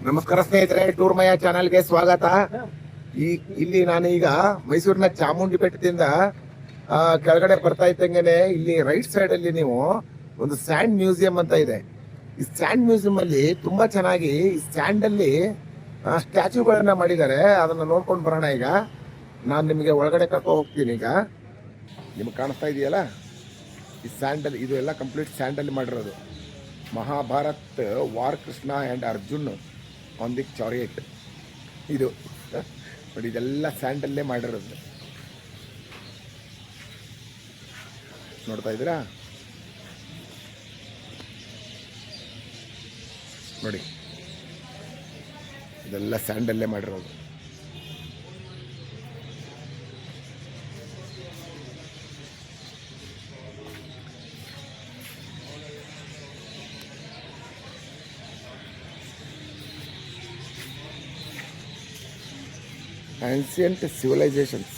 ನಮಸ್ಕಾರ ಸ್ನೇಹಿತರೆ, ಟೂರ್ ಮಯ ಚಾನಲ್ಗೆ ಸ್ವಾಗತ. ಇಲ್ಲಿ ನಾನು ಈಗ ಮೈಸೂರಿನ ಚಾಮುಂಡಿ ಬೆಟ್ಟದಿಂದ ಕೆಳಗಡೆ ಬರ್ತಾ ಇದ್ದಂಗೆನೆ ಇಲ್ಲಿ ರೈಟ್ ಸೈಡ್ ಅಲ್ಲಿ ನೀವು ಒಂದು ಸ್ಯಾಂಡ್ ಮ್ಯೂಸಿಯಂ ಅಂತ ಇದೆ. ಈ ಸ್ಯಾಂಡ್ ಮ್ಯೂಸಿಯಂ ಅಲ್ಲಿ ತುಂಬಾ ಚೆನ್ನಾಗಿ ಈ ಸ್ಯಾಂಡ್ ಅಲ್ಲಿ ಸ್ಟ್ಯಾಚ್ಯೂಗಳನ್ನ ಮಾಡಿದ್ದಾರೆ. ಅದನ್ನ ನೋಡ್ಕೊಂಡು ಬರೋಣ. ಈಗ ನಾನು ನಿಮಗೆ ಒಳಗಡೆ ಕರ್ಕೊಂಡು ಹೋಗ್ತೀನಿ. ಈಗ ನಿಮ್ಗೆ ಕಾಣಿಸ್ತಾ ಇದೆಯಲ್ಲ, ಈ ಸ್ಯಾಂಡಲ್, ಇದು ಎಲ್ಲ ಕಂಪ್ಲೀಟ್ ಸ್ಯಾಂಡಲ್ಲಿ ಮಾಡಿರೋದು. Mahabharat war Krishna and Arjun on the chariot. ಇದು ನೋಡಿ, ಇದೆಲ್ಲ ಸ್ಯಾಂಡಲ್ಲೇ ಮಾಡಿರೋದು. ನೋಡ್ತಾ ಇದ್ದೀರಾ? ನೋಡಿ, ಇದೆಲ್ಲ ಸ್ಯಾಂಡಲ್ಲೇ ಮಾಡಿರೋದು. ಆನ್ಸಿಯಂಟ್ ಸಿವಿಲೈಸೇಷನ್ಸ್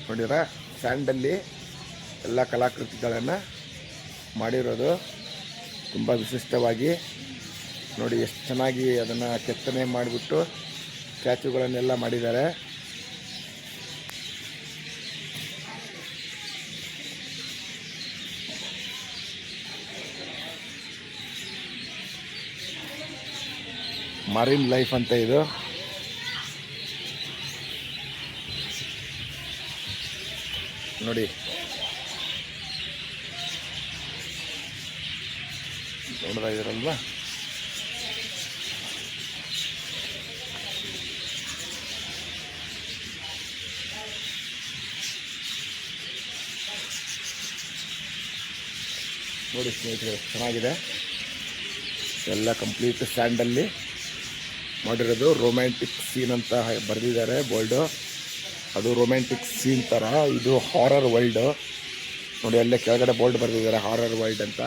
ನೋಡಿರ, ಸ್ಯಾಂಡಲ್ಲಿ ಎಲ್ಲ ಕಲಾಕೃತಿಗಳನ್ನು ಮಾಡಿರೋದು. ತುಂಬ ವಿಶಿಷ್ಟವಾಗಿ ನೋಡಿ, ಎಷ್ಟು ಚೆನ್ನಾಗಿ ಅದನ್ನು ಕೆತ್ತನೆ ಮಾಡಿಬಿಟ್ಟು ಸ್ಟ್ಯಾಚ್ಯೂಗಳನ್ನೆಲ್ಲ ಮಾಡಿದ್ದಾರೆ. ಮರೀನ್ ಲೈಫ್ ಅಂತ ಇದು. ನೋಡಿ, ನೋಡ್ತಾ ಇದ್ದೀರಲ್ವಾ? ನೋಡಿ ಸ್ನೇಹಿತರೆ, ಚೆನ್ನಾಗಿದೆ. ಎಲ್ಲ ಕಂಪ್ಲೀಟ್ ಸ್ಯಾಂಡಲ್ಲಿ ಮಾಡಿರೋದು. ರೊಮ್ಯಾಂಟಿಕ್ ಸೀನ್ ಅಂತ ಬರೆದಿದ್ದಾರೆ ಬೋಲ್ಡು. ಅದು ರೊಮ್ಯಾಂಟಿಕ್ ಸೀನ್ ಥರ. ಇದು ಹಾರರ್ ವರ್ಲ್ಡು. ನೋಡಿ, ಅಲ್ಲೇ ಕೆಳಗಡೆ ಬೋಲ್ಡ್ ಬರೆದಿದ್ದಾರೆ ಹಾರರ್ ವರ್ಲ್ಡ್ ಅಂತ.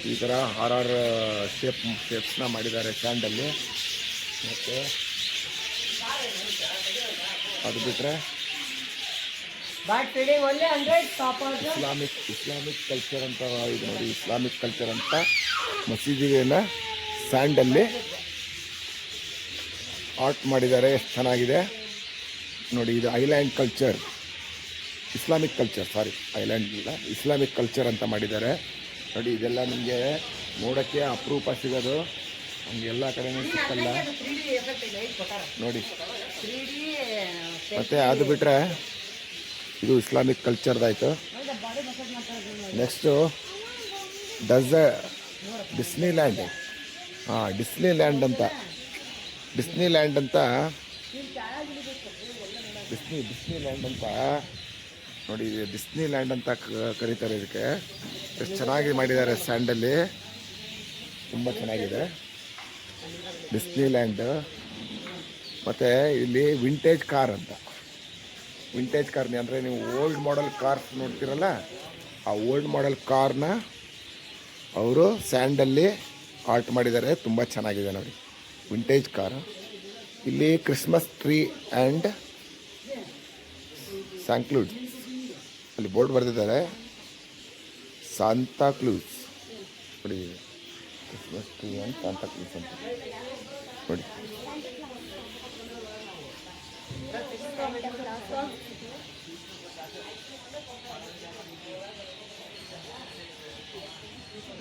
ಈ ಥರ ಹಾರರ್ ಶೇಪ್ಸ್ನ ಮಾಡಿದ್ದಾರೆ ಸ್ಯಾಂಡಲ್ಲಿ. ಮತ್ತು ಅದು ಬಿಟ್ಟರೆ ಇಸ್ಲಾಮಿಕ್ ಕಲ್ಚರ್ ಅಂತ ಇದು ನೋಡಿ, ಇಸ್ಲಾಮಿಕ್ ಕಲ್ಚರ್ ಅಂತ ಮಸೀದಿಯನ್ನು ಸ್ಯಾಂಡಲ್ಲಿ ಆರ್ಟ್ ಮಾಡಿದ್ದಾರೆ. ಎಷ್ಟು ಚೆನ್ನಾಗಿದೆ ನೋಡಿ. ಇದು ಐಲ್ಯಾಂಡ್ ಕಲ್ಚರ್, ಇಸ್ಲಾಮಿಕ್ ಕಲ್ಚರ್, ಸಾರಿ ಐಲ್ಯಾಂಡ್ ಇಲ್ಲ, ಇಸ್ಲಾಮಿಕ್ ಕಲ್ಚರ್ ಅಂತ ಮಾಡಿದ್ದಾರೆ. ನೋಡಿ, ಇದೆಲ್ಲ ನಿಮಗೆ ನೋಡೋಕ್ಕೆ ಅಪರೂಪ ಸಿಗೋದು. ನಮ್ಗೆ ಎಲ್ಲ ಕಡೆನೂ ಸಿಕ್ಕಲ್ಲ ನೋಡಿ. ಮತ್ತು ಅದು ಬಿಟ್ಟರೆ ಇದು ಇಸ್ಲಾಮಿಕ್ ಕಲ್ಚರ್ದಾಯಿತು. Next Disneyland. ಡಿಸ್ನಿಲ್ಯಾಂಡ್ ಅಂತ ಡಿಸ್ನಿಲ್ಯಾಂಡ್ ಅಂತ ನೋಡಿ, ಡಿಸ್ನಿಲ್ಯಾಂಡ್ ಅಂತ ಕರೀತಾರೆ ಇದಕ್ಕೆ. ಎಷ್ಟು ಚೆನ್ನಾಗಿ ಮಾಡಿದ್ದಾರೆ ಸ್ಯಾಂಡಲ್ಲಿ, ತುಂಬ ಚೆನ್ನಾಗಿದೆ ಡಿಸ್ನಿಲ್ಯಾಂಡ್. ಮತ್ತು ಇಲ್ಲಿ ವಿಂಟೇಜ್ ಕಾರ್ ಅಂತ, ವಿಂಟೇಜ್ ಕಾರ್ನ ಅಂದರೆ ನೀವು ಓಲ್ಡ್ ಮಾಡೆಲ್ ಕಾರ್ ನೋಡ್ತೀರಲ್ಲ, ಆ ಓಲ್ಡ್ ಮಾಡೆಲ್ ಕಾರ್ನ ಅವರು ಸ್ಯಾಂಡಲ್ಲಿ ಆರ್ಟ್ ಮಾಡಿದ್ದಾರೆ. ತುಂಬ ಚೆನ್ನಾಗಿದೆ ನೋಡಿ, ವಿಂಟೇಜ್ ಕಾರು. ಇಲ್ಲಿ ಕ್ರಿಸ್ಮಸ್ ಟ್ರೀ ಆ್ಯಂಡ್ ಸ್ಯಾಂಕ್ಲೂಸ್ ಅಲ್ಲಿ ಬೋರ್ಡ್ ಬರೆದಿದ್ದಾರೆ. ಸಾಂತಾ ಕ್ಲೂಸ್ ನೋಡಿ, Christmas tree and Santa clues ಅಂತ ನೋಡಿ.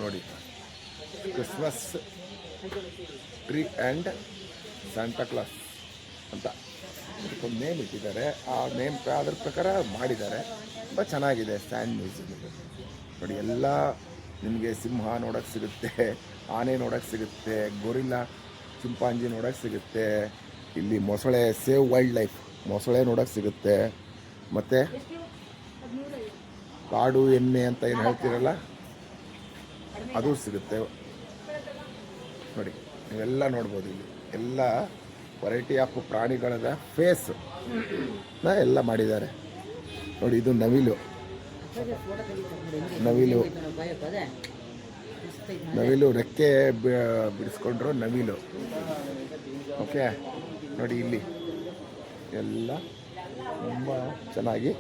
ನೋಡಿ, Christmas tree and Santa class ಅಂತ ಅದಕ್ಕೊಂದು ನೇಮ್ ಇಟ್ಟಿದ್ದಾರೆ. ಆ ನೇಮ್ ಅದ್ರ ಪ್ರಕಾರ ಮಾಡಿದ್ದಾರೆ. ತುಂಬ ಚೆನ್ನಾಗಿದೆ ಸ್ಯಾಂಡ್ ಮ್ಯೂಸಿಯಂ ನೋಡಿ. ಎಲ್ಲ ನಿಮಗೆ ಸಿಂಹ ನೋಡೋಕ್ಕೆ ಸಿಗುತ್ತೆ, ಆನೆ ನೋಡೋಕ್ಕೆ ಸಿಗುತ್ತೆ, ಗೊರಿಲ್ಲಾ ಚಿಂಪಾಂಜಿ ನೋಡೋಕ್ಕೆ ಸಿಗುತ್ತೆ. ಇಲ್ಲಿ ಮೊಸಳೆ, ಸೇವ್ ವೈಲ್ಡ್ ಲೈಫ್ ಮೊಸಳೆ ನೋಡೋಕ್ಕೆ ಸಿಗುತ್ತೆ. ಮತ್ತು ಕಾಡು ಎಮ್ಮೆ ಅಂತ ಏನು ಹೇಳ್ತೀರಲ್ಲ, ಅದು ಸಿಗುತ್ತೆ ನೋಡಿ. ನೀವೆಲ್ಲ ನೋಡ್ಬೋದು. ಇಲ್ಲಿ ಎಲ್ಲ ವೆರೈಟಿ ಆಫ್ ಪ್ರಾಣಿಗಳ ಫೇಸ್ನ ಎಲ್ಲ ಮಾಡಿದ್ದಾರೆ ನೋಡಿ. ಇದು ನವಿಲು ರೆಕ್ಕೆ ಬಿಡಿಸ್ಕೊಂಡ್ರು ನವಿಲು. ಓಕೆ ನೋಡಿ, ಇಲ್ಲಿ ಎಲ್ಲ ತುಂಬ ಚೆನ್ನಾಗಿ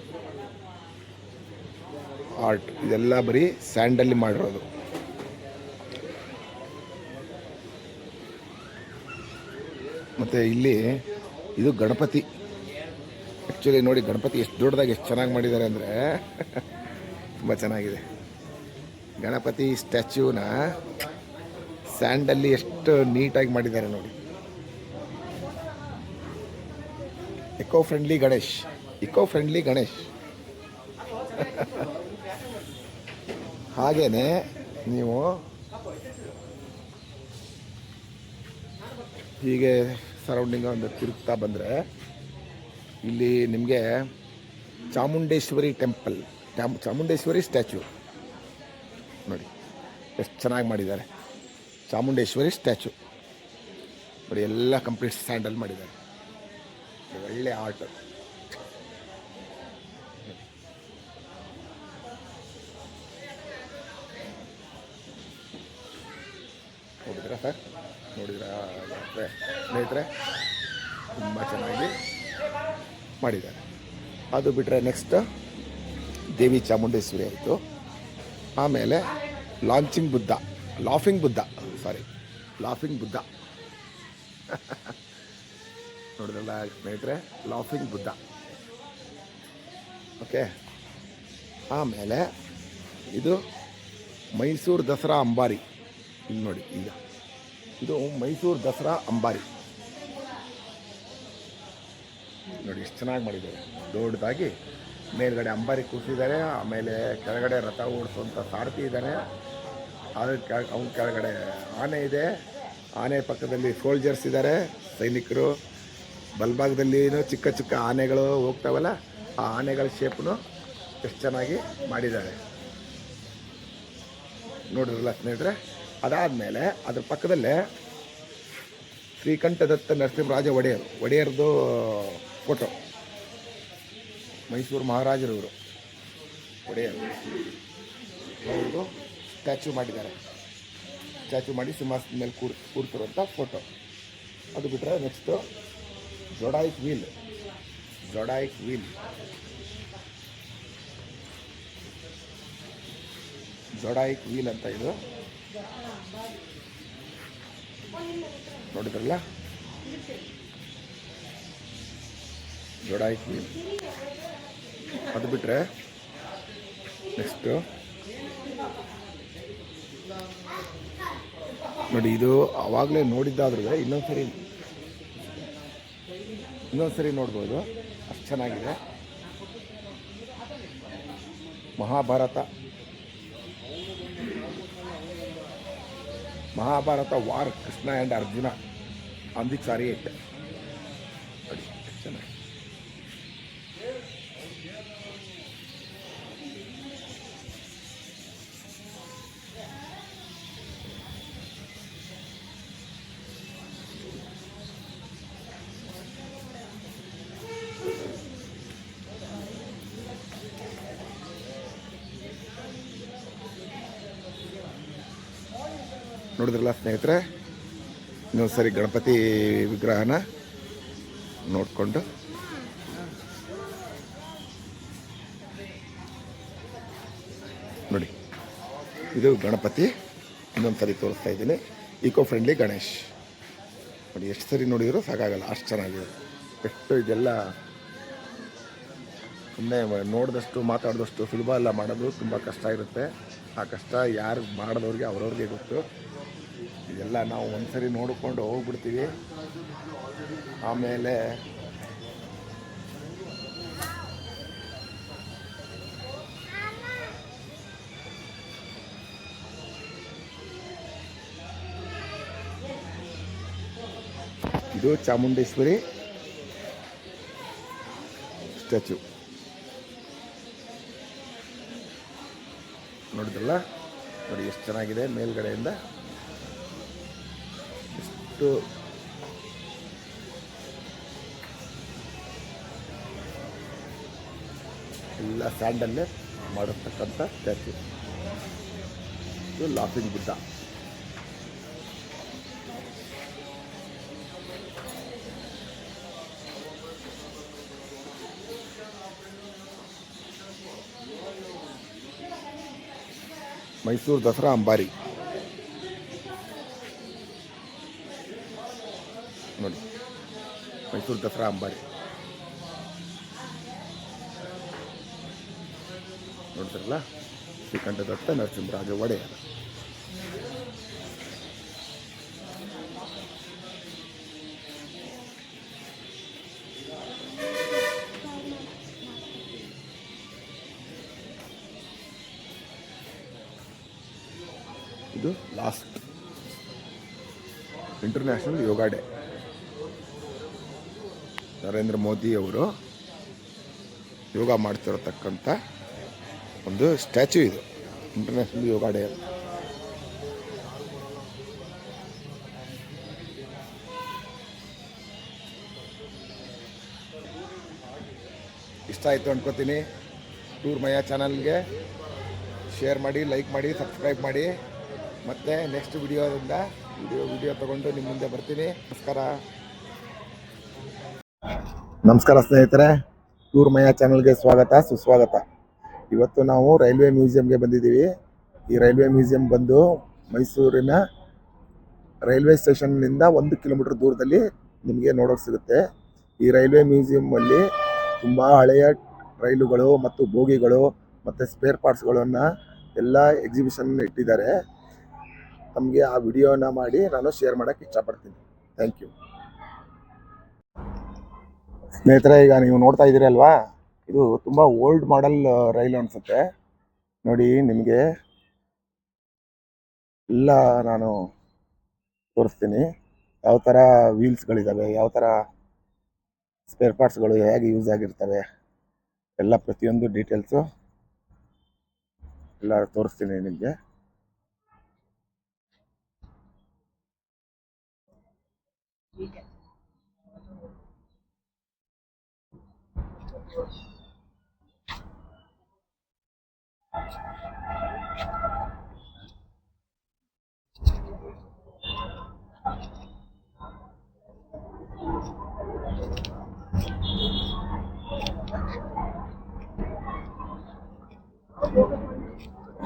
ಆರ್ಟ್. ಇದೆಲ್ಲ ಬರೀ ಸ್ಯಾಂಡಲ್ಲಿ ಮಾಡಿರೋದು. ಮತ್ತು ಇಲ್ಲಿ ಇದು ಗಣಪತಿ. ಆ್ಯಕ್ಚುಲಿ ನೋಡಿ ಗಣಪತಿ ಎಷ್ಟು ದೊಡ್ಡದಾಗಿ ಎಷ್ಟು ಚೆನ್ನಾಗಿ ಮಾಡಿದ್ದಾರೆ ಅಂದರೆ ತುಂಬ ಚೆನ್ನಾಗಿದೆ. ಗಣಪತಿ ಸ್ಟ್ಯಾಚ್ಯೂನ ಸ್ಯಾಂಡಲ್ಲಿ ಎಷ್ಟು ನೀಟಾಗಿ ಮಾಡಿದ್ದಾರೆ ನೋಡಿ. ಇಕೋ ಫ್ರೆಂಡ್ಲಿ ಗಣೇಶ್ ಹಾಗೇನೆ ನೀವು ಹೀಗೆ ಸರೌಂಡಿಂಗ್ ಒಂದು ತಿರುಗ್ತಾ ಬಂದರೆ ಇಲ್ಲಿ ನಿಮಗೆ ಚಾಮುಂಡೇಶ್ವರಿ ಟೆಂಪಲ್, ಚಾಮುಂಡೇಶ್ವರಿ ಸ್ಟ್ಯಾಚ್ಯೂ ನೋಡಿ ಎಷ್ಟು ಚೆನ್ನಾಗಿ ಮಾಡಿದ್ದಾರೆ. ಚಾಮುಂಡೇಶ್ವರಿ ಸ್ಟ್ಯಾಚ್ಯೂ ನೋಡಿ, ಎಲ್ಲ ಕಂಪ್ಲೀಟ್ ಸ್ಯಾಂಡಲ್ ಮಾಡಿದ್ದಾರೆ. ಒಳ್ಳೆ ಆರ್ಟ್. ನೋಡಿದ್ರಾ ಸರ್, ನೋಡಿದ್ರಾ ಸ್ನೇಹಿತರೆ, ತುಂಬ ಚೆನ್ನಾಗಿ ಮಾಡಿದ್ದಾರೆ. ಅದು ಬಿಟ್ಟರೆ ನೆಕ್ಸ್ಟ್ ದೇವಿ ಚಾಮುಂಡೇಶ್ವರಿ ಆಯಿತು. ಆಮೇಲೆ ಲಾಫಿಂಗ್ ಬುದ್ಧ ನೋಡಿದ್ರಲ್ಲ ಸ್ನೇಹಿತರೆ, ಲಾಫಿಂಗ್ ಬುದ್ಧ. ಓಕೆ, ಆಮೇಲೆ ಇದು ಮೈಸೂರು ದಸರಾ ಅಂಬಾರಿ. ಇಲ್ಲಿ ನೋಡಿ, ಈಗ ಇದು ಮೈಸೂರು ದಸರಾ ಅಂಬಾರಿ ನೋಡಿ ಎಷ್ಟು ಚೆನ್ನಾಗಿ ಮಾಡಿದ್ದಾರೆ. ದೊಡ್ಡದಾಗಿ ಮೇಲ್ಗಡೆ ಅಂಬಾರಿ ಕೂರಿಸಿದ್ದಾರೆ. ಆಮೇಲೆ ಕೆಳಗಡೆ ರಥ ಓಡಿಸುವಂಥ ಸಾರಥಿ ಇದ್ದಾನೆ. ಅವನ ಕೆಳಗಡೆ ಆನೆ ಇದೆ. ಆನೆ ಪಕ್ಕದಲ್ಲಿ ಸೋಲ್ಜರ್ಸ್ ಇದ್ದಾರೆ, ಸೈನಿಕರು. ಬಲಭಾಗದಲ್ಲಿ ಚಿಕ್ಕ ಚಿಕ್ಕ ಆನೆಗಳು ಹೋಗ್ತಾವಲ್ಲ, ಆ ಆನೆಗಳ ಶೇಪ್ನು ಎಷ್ಟು ಚೆನ್ನಾಗಿ ಮಾಡಿದ್ದಾರೆ ನೋಡಿದ್ರಲ್ಲ ಸ್ನೇಹಿತರೆ. ಅದಾದಮೇಲೆ ಅದ್ರ ಪಕ್ಕದಲ್ಲೇ ಶ್ರೀಕಂಠದತ್ತ ನರಸಿಂಹರಾಜ ಒಡೆಯರ್ದು ಫೋಟೋ. ಮೈಸೂರು ಮಹಾರಾಜರವರು ಒಡೆಯರು, ಅವ್ರದ್ದು ಸ್ಟ್ಯಾಚ್ಯೂ ಮಾಡಿದ್ದಾರೆ. ಸ್ಟ್ಯಾಚ್ಯೂ ಮಾಡಿ ಸಿಂಹಾಸನದ ಮೇಲೆ ಕೂರ್ತಿರುವಂಥ ಫೋಟೋ. ಅದು ಬಿಟ್ಟರೆ ನೆಕ್ಸ್ಟು ಜೋಡಾಯಿಕ್ ವೀಲ್ ಅಂತ ಇದು ನೋಡಿದ್ರಲ್ಲ, ಜೋಡಾಯಿಕ್ ವೀಲ್. ಅದು ಬಿಟ್ಟರೆ ನೆಕ್ಸ್ಟು ನೋಡಿ, ಇದು ಆವಾಗಲೇ ನೋಡಿದ್ದಾದ್ರೂ ಇನ್ನೊಂದ್ಸರಿ ನೋಡ್ಬೋದು, ಅಷ್ಟು ಚೆನ್ನಾಗಿದೆ. Mahabharata war, Krishna and Arjuna on the chariot ನೋಡಿ ಎಷ್ಟು ಚೆನ್ನಾಗಿ. ನೋಡಿದ್ರಲ್ಲ ಸ್ನೇಹಿತರೆ, ಇನ್ನೊಂದು ಸರಿ ಗಣಪತಿ ವಿಗ್ರಹನ ನೋಡಿಕೊಂಡು ನೋಡಿ, ಇದು ಗಣಪತಿ. ಇನ್ನೊಂದು ಸರಿ ತೋರಿಸ್ತಾ ಇದ್ದೀನಿ. ಇಕೋ ಫ್ರೆಂಡ್ಲಿ ಗಣೇಶ್ ನೋಡಿ, ಎಷ್ಟು ಸರಿ ನೋಡಿದರೂ ಸಾಕಾಗಲ್ಲ, ಅಷ್ಟು ಚೆನ್ನಾಗಿದೆ. ಎಷ್ಟು ಇದೆಲ್ಲ ಸುಮ್ಮನೆ ನೋಡಿದಷ್ಟು ಮಾತಾಡಿದಷ್ಟು ಸುಲಭ ಅಲ್ಲ, ಮಾಡೋದು ತುಂಬ ಕಷ್ಟ ಇರುತ್ತೆ. ಆ ಕಷ್ಟ ಯಾರು ಮಾಡಿದವ್ರಿಗೆ ಅವ್ರವ್ರಿಗೆ ಗೊತ್ತು. ಇದೆಲ್ಲ ನಾವು ಒಂದ್ಸರಿ ನೋಡಿಕೊಂಡು ಹೋಗ್ಬಿಡ್ತೀವಿ. ಆಮೇಲೆ ಇದು ಚಾಮುಂಡೇಶ್ವರಿ ಸ್ಟ್ಯಾಚ್ಯೂ ನೋಡಿದ್ರಲ್ಲ, ನೋಡಿ ಎಷ್ಟು ಚೆನ್ನಾಗಿದೆ. ಮೇಲ್ಗಡೆಯಿಂದ ಎಷ್ಟು ಎಲ್ಲ ಸ್ಯಾಂಡಲ್ಲೇ ಮಾಡಿರ್ತಕ್ಕಂಥ ಸ್ಟ್ಯಾಚ್ಯೂ. ಇದು ಲಾಫಿಂಗ್ ಬುದ್ಧ. ಮೈಸೂರು ದಸರಾ ಅಂಬಾರಿ ನೋಡಿ ಮೈಸೂರು ದಸರಾ ಅಂಬಾರಿ ನೋಡ್ತಾರಲ್ಲ, ಶ್ರೀಕಂಠದತ್ತ ನರಸಿಂಹರಾಜ ಒಡೆಯರ್. ಇದು ಲಾಸ್ಟ್ ಇಂಟರ್ನ್ಯಾಷನಲ್ ಯೋಗ ಡೇ. ನರೇಂದ್ರ ಮೋದಿ ಅವರು ಯೋಗ ಮಾಡ್ತಿರತಕ್ಕಂಥ ಒಂದು ಸ್ಟ್ಯಾಚ್ಯೂ ಇದು, ಇಂಟರ್ನ್ಯಾಷನಲ್ ಯೋಗ ಡೇ. ಇಷ್ಟ ಆಯಿತು ಅನ್ಕೋತೀನಿ. ಟೂರ್ ಮಯ ಚಾನಲ್ಗೆ ಶೇರ್ ಮಾಡಿ, ಲೈಕ್ ಮಾಡಿ, ಸಬ್ಸ್ಕ್ರೈಬ್ ಮಾಡಿ. ಮತ್ತೆ ನೆಕ್ಸ್ಟ್ ವಿಡಿಯೋದಿಂದ ವಿಡಿಯೋ ತಗೊಂಡು ನಿಮ್ಮ ಮುಂದೆ ಬರ್ತೀನಿ. ನಮಸ್ಕಾರ ಸ್ನೇಹಿತರೆ, ಟೂರ್ ಮಯ ಚಾನಲ್ಗೆ ಸ್ವಾಗತ, ಸುಸ್ವಾಗತ. ಇವತ್ತು ನಾವು ರೈಲ್ವೆ ಮ್ಯೂಸಿಯಂಗೆ ಬಂದಿದ್ದೀವಿ. ಈ ರೈಲ್ವೆ ಮ್ಯೂಸಿಯಂ ಬಂದು ಮೈಸೂರಿನ ರೈಲ್ವೆ ಸ್ಟೇಷನ್ನಿಂದ 1 ಕಿಲೋಮೀಟರ್ ದೂರದಲ್ಲಿ ನಿಮಗೆ ನೋಡೋಕೆ ಸಿಗುತ್ತೆ. ಈ ರೈಲ್ವೆ ಮ್ಯೂಸಿಯಮ್ಮಲ್ಲಿ ತುಂಬ ಹಳೆಯ ರೈಲುಗಳು ಮತ್ತು ಬೋಗಿಗಳು ಮತ್ತು ಸ್ಪೇರ್ ಪಾರ್ಟ್ಸ್ಗಳನ್ನು ಎಲ್ಲ ಎಕ್ಸಿಬಿಷನ್ ಇಟ್ಟಿದ್ದಾರೆ. ತಮಗೆ ಆ ವಿಡಿಯೋನ ಮಾಡಿ ನಾನು ಶೇರ್ ಮಾಡೋಕ್ಕೆ ಇಷ್ಟಪಡ್ತೀನಿ. ಥ್ಯಾಂಕ್ ಯು ಸ್ನೇಹಿತರೆ. ಈಗ ನೀವು ನೋಡ್ತಾ ಇದ್ದೀರಿ ಅಲ್ವಾ, ಇದು ತುಂಬ ಓಲ್ಡ್ ಮಾಡೆಲ್ ರೈಲು ಅನಿಸುತ್ತೆ ನೋಡಿ. ನಿಮಗೆ ಎಲ್ಲ ನಾನು ತೋರಿಸ್ತೀನಿ, ಯಾವ ಥರ ವೀಲ್ಸ್ಗಳಿದ್ದಾವೆ, ಯಾವ ಥರ ಸ್ಪೇರ್ ಪಾರ್ಟ್ಸ್ಗಳು ಹೇಗೆ ಯೂಸ್ ಆಗಿರ್ತವೆ, ಎಲ್ಲ ಪ್ರತಿಯೊಂದು ಡೀಟೇಲ್ಸು ಎಲ್ಲ ತೋರಿಸ್ತೀನಿ ನಿಮಗೆ.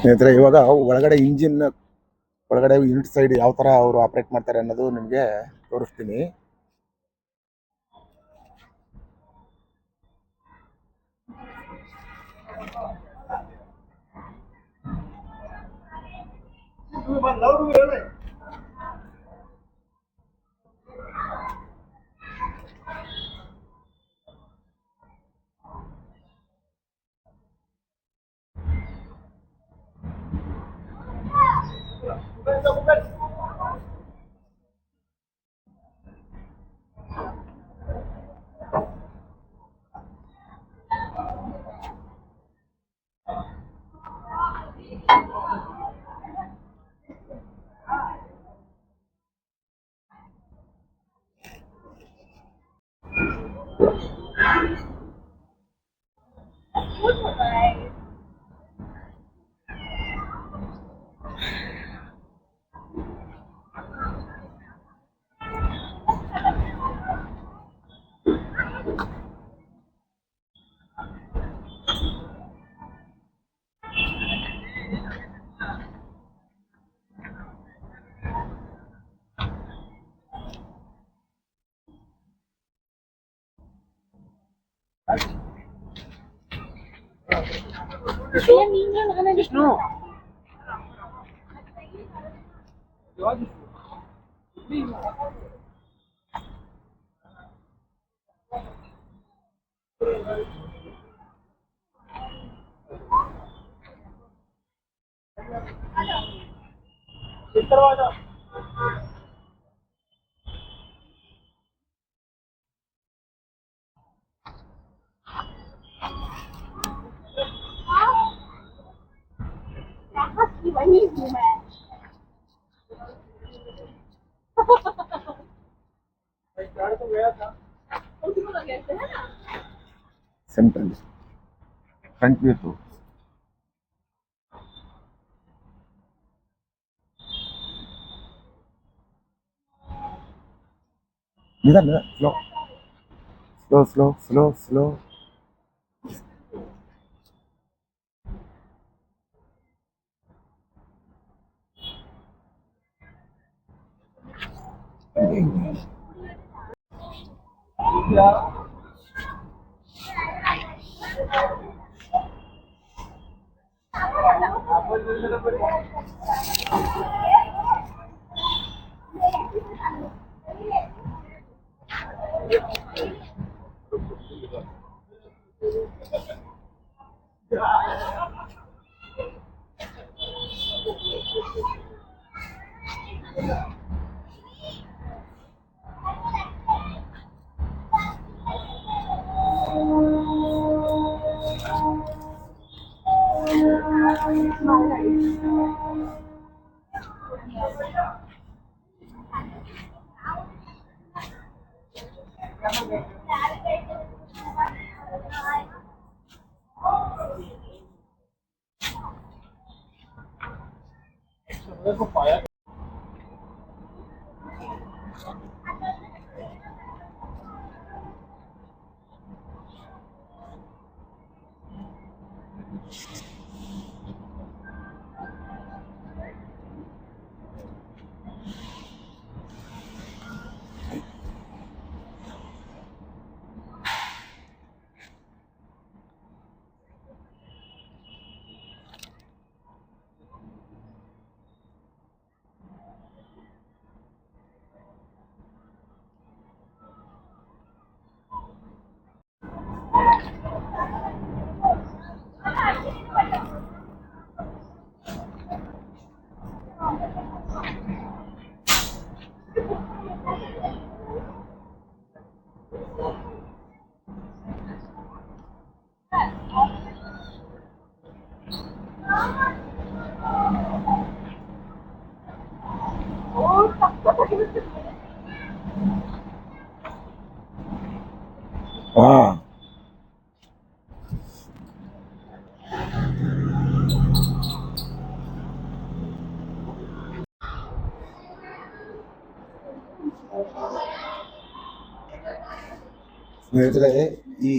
ಸ್ನೇಹಿತರೆ, ಇವಾಗ ಒಳಗಡೆ ಇಂಜಿನ್ ಒಳಗಡೆ ಯೂನಿಟ್ ಸೈಡ್ ಯಾವ ಥರ ಅವರು ಆಪ್ರೇಟ್ ಮಾಡ್ತಾರೆ ಅನ್ನೋದು ನಿಮಗೆ ತೋರಿಸ್ತೀನಿ. Viष्nu. सेंट्रल फ्रंट व्यू तो निधन slow slow slow slow slow ಹಾ, ಸ್ನೇಹಿತರೆ, ಈ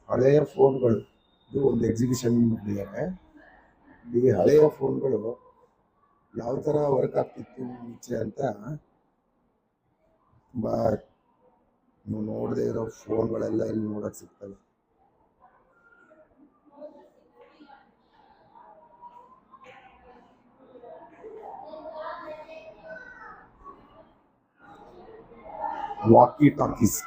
ಹಳೆಯ ಫೋನ್ಗಳು ಇದು ಒಂದು ಎಕ್ಸಿಬಿಷನ್ ಮಾಡಿದ್ದಾರೆ. ಈ ಹಳೆಯ ಫೋನ್ಗಳು ಯಾವ ತರ ವರ್ಕ್ ಆಗ್ತಿತ್ತು ಮುಂಚೆ ಅಂತ ತುಂಬಾ ನೀವು ನೋಡದೇ ಇರೋ ಫೋನ್ಗಳೆಲ್ಲ ಇಲ್ಲಿ ನೋಡಕ್ ಸಿಗ್ತವೆ. Walkie talkies,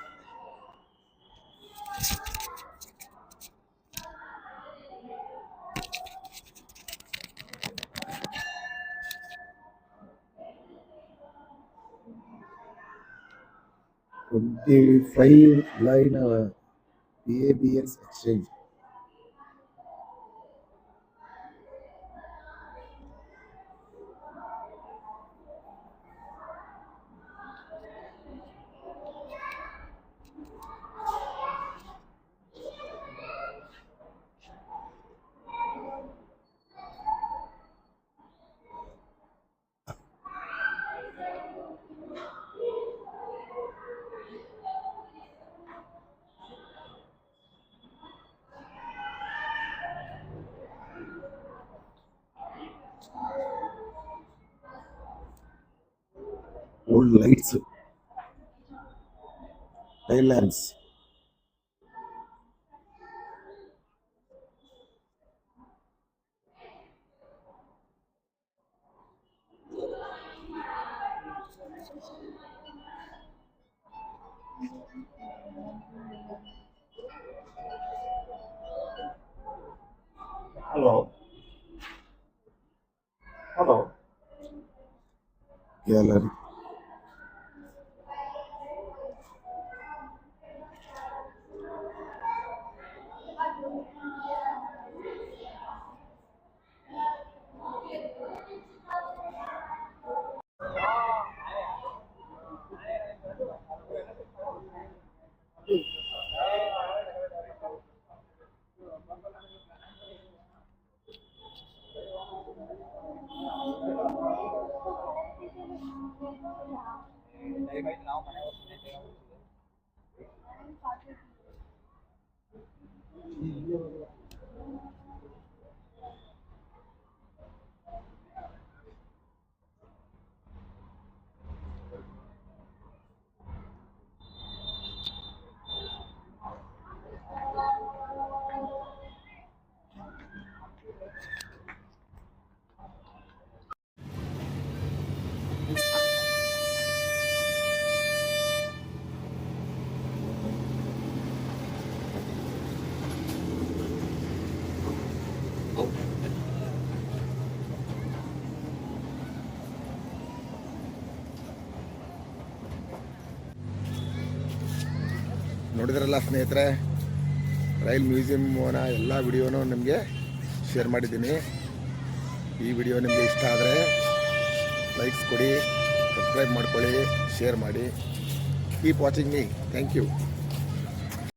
25 line PABX exchange. Old lights, tail lamps. Hello. Hello. Gallery. ನೋಡಿದ್ರಲ್ಲ ಸ್ನೇಹಿತರೆ, ರೈಲ್ ಮ್ಯೂಸಿಯಮ್ನ ಎಲ್ಲ ವಿಡಿಯೋನೂ ನಿಮಗೆ ಶೇರ್ ಮಾಡಿದ್ದೀನಿ. ಈ ವಿಡಿಯೋ ನಿಮಗೆ ಇಷ್ಟ ಆದರೆ ಲೈಕ್ಸ್ ಕೊಡಿ, ಸಬ್ಸ್ಕ್ರೈಬ್ ಮಾಡ್ಕೊಳ್ಳಿ, ಶೇರ್ ಮಾಡಿ. Keep watching me. Thank you.